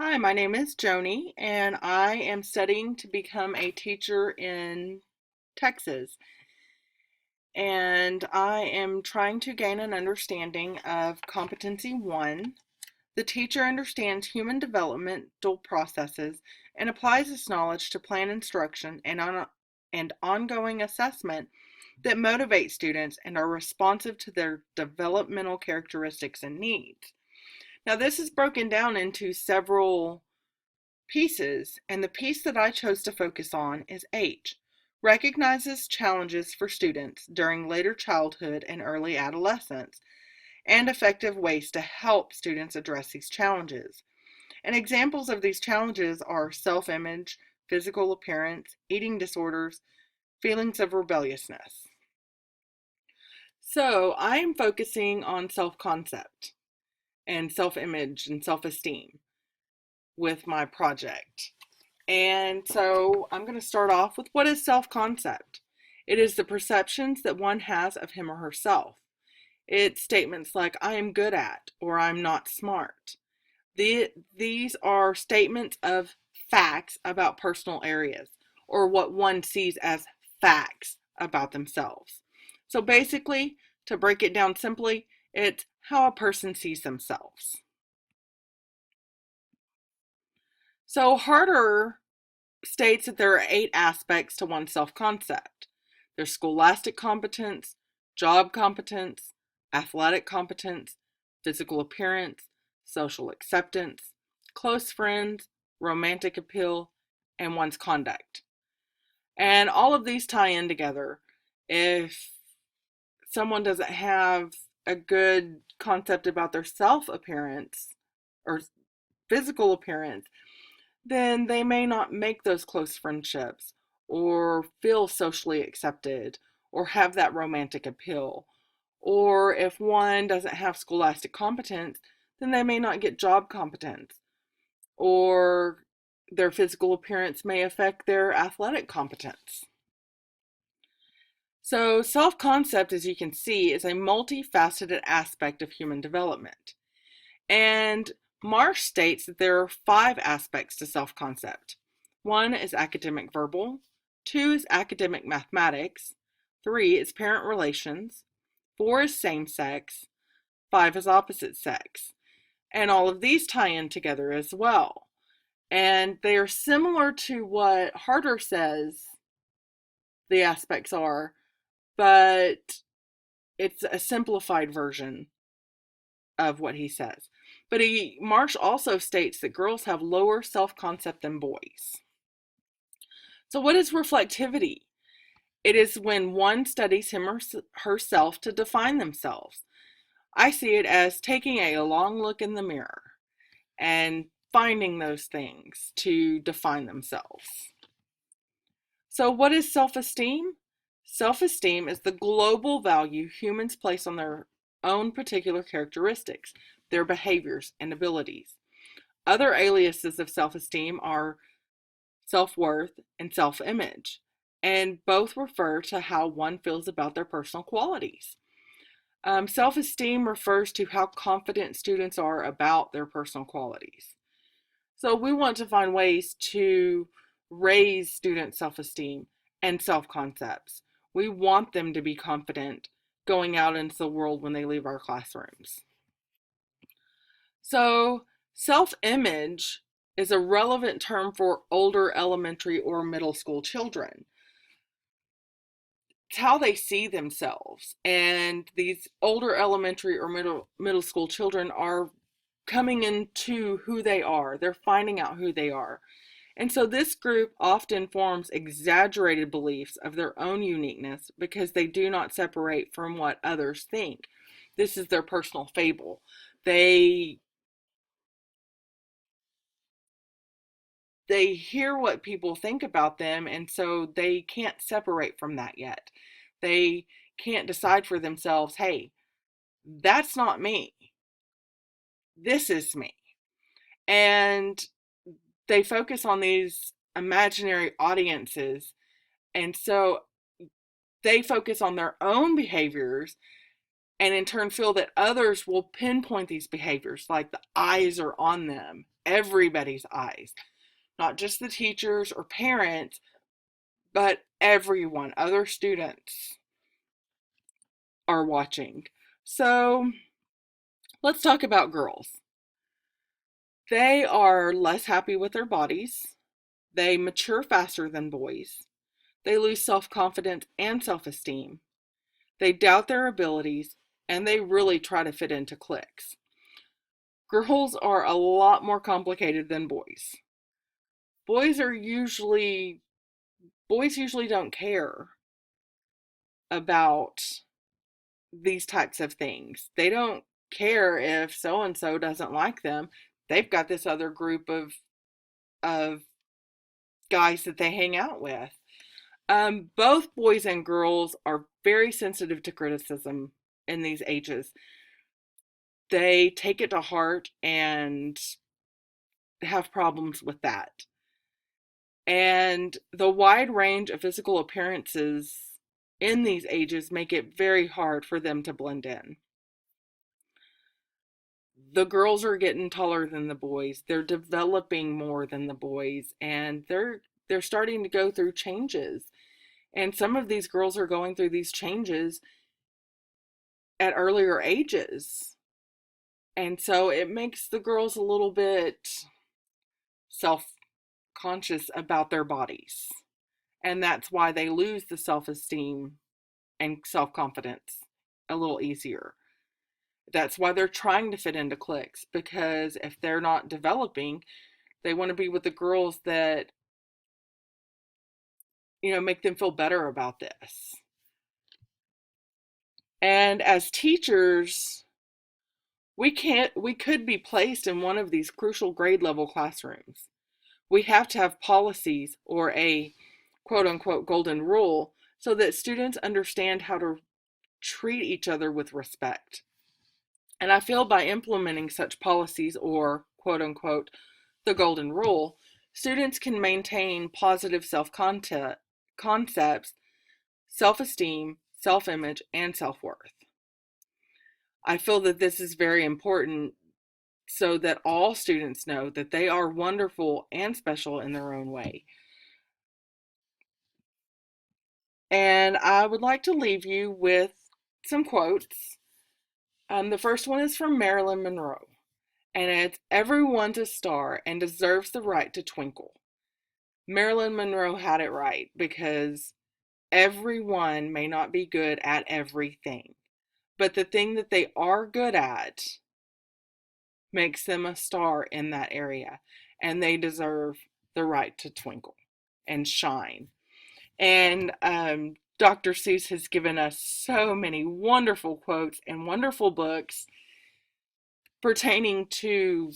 Hi, my name is Joni, and I am studying to become a teacher in Texas. And I am trying to gain an understanding of Competency 1. The teacher understands human developmental processes and applies this knowledge to plan instruction and ongoing assessment that motivate students and are responsive to their developmental characteristics and needs. Now, this is broken down into several pieces, and the piece that I chose to focus on is H. Recognizes challenges for students during later childhood and early adolescence, and effective ways to help students address these challenges. And examples of these challenges are self-image, physical appearance, eating disorders, feelings of rebelliousness. So I am focusing on self-concept and self-image and self-esteem with my project. And so I'm going to start off with what is self-concept? It is the perceptions that one has of him or herself. It's statements like, I am good at, or I'm not smart. These are statements of facts about personal areas, or what one sees as facts about themselves. So basically, to break it down simply, it's how a person sees themselves. So Harder states that there are 8 aspects to one's self-concept. There's scholastic competence, job competence, athletic competence, physical appearance, social acceptance, close friends, romantic appeal, and one's conduct. And all of these tie in together. If someone doesn't have a good concept about their self-appearance or physical appearance, then they may not make those close friendships or feel socially accepted or have that romantic appeal. Or if one doesn't have scholastic competence, then they may not get job competence, or their physical appearance may affect their athletic competence. So self-concept, as you can see, is a multifaceted aspect of human development. And Marsh states that there are 5 aspects to self-concept. 1 is academic verbal, 2 is academic mathematics, 3 is parent relations, 4 is same-sex, 5 is opposite sex. And all of these tie in together as well. And they are similar to what Harder says the aspects are, but it's a simplified version of what he says. But Marsh also states that girls have lower self-concept than boys. So what is reflectivity? It is when one studies him or herself to define themselves. I see it as taking a long look in the mirror and finding those things to define themselves. So what is self-esteem? Self-esteem is the global value humans place on their own particular characteristics, their behaviors and abilities. Other aliases of self-esteem are self-worth and self-image, and both refer to how one feels about their personal qualities. Self-esteem refers to how confident students are about their personal qualities. So we want to find ways to raise student self-esteem and self-concepts. We want them to be confident going out into the world when they leave our classrooms. So self-image is a relevant term for older elementary or middle school children. It's how they see themselves. And these older elementary or middle school children are coming into who they are. They're finding out who they are. And so this group often forms exaggerated beliefs of their own uniqueness because they do not separate from what others think. This is their personal fable. They hear what people think about them, and so they can't separate from that yet. They can't decide for themselves, hey, that's not me. This is me. And they focus on these imaginary audiences, and so they focus on their own behaviors and in turn feel that others will pinpoint these behaviors, like the eyes are on them everybody's eyes, not just the teachers or parents, but everyone, other students are watching. So let's talk about girls. They are less happy with their bodies. They mature faster than boys. They lose self-confidence and self-esteem. They doubt their abilities, and they really try to fit into cliques. Girls are a lot more complicated than boys. Boys usually don't care about these types of things. They don't care if so and so doesn't like them. They've got this other group of guys that they hang out with. Both boys and girls are very sensitive to criticism in these ages. They take it to heart and have problems with that. And the wide range of physical appearances in these ages make it very hard for them to blend in. The girls are getting taller than the boys. They're developing more than the boys, and they're starting to go through changes. And some of these girls are going through these changes at earlier ages. And so it makes the girls a little bit self-conscious about their bodies. And that's why they lose the self-esteem and self-confidence a little easier. That's why they're trying to fit into cliques, because if they're not developing, they want to be with the girls that, make them feel better about this. And as teachers, we could be placed in one of these crucial grade level classrooms. We have to have policies or a quote unquote golden rule so that students understand how to treat each other with respect. And I feel by implementing such policies or quote unquote the golden rule, students can maintain positive concepts, self-esteem, self-image, and self-worth. I feel that this is very important so that all students know that they are wonderful and special in their own way. And I would like to leave you with some quotes. The first one is from Marilyn Monroe, and it's, "Everyone's a star and deserves the right to twinkle." Marilyn Monroe had it right, because everyone may not be good at everything, but the thing that they are good at makes them a star in that area, and they deserve the right to twinkle and shine. And Dr. Seuss has given us so many wonderful quotes and wonderful books pertaining to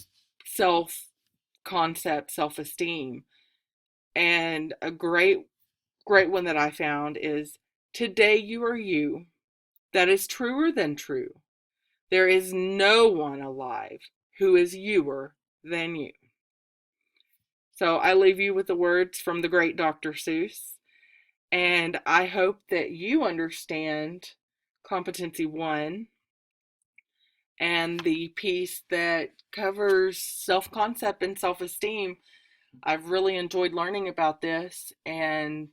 self-concept, self-esteem. And a great one that I found is, "Today you are you. That is truer than true. There is no one alive who is youer than you." So I leave you with the words from the great Dr. Seuss. And I hope that you understand Competency 1 and the piece that covers self-concept and self-esteem. I've really enjoyed learning about this and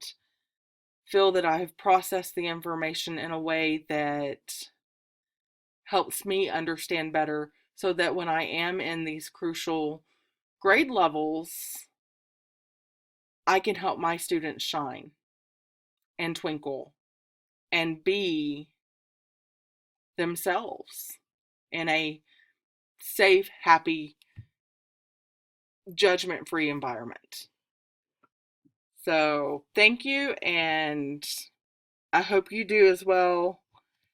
feel that I've processed the information in a way that helps me understand better, so that when I am in these crucial grade levels, I can help my students shine and twinkle and be themselves in a safe, happy, judgment-free environment. So thank you, and I hope you do as well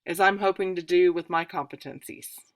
as I'm hoping to do with my competencies.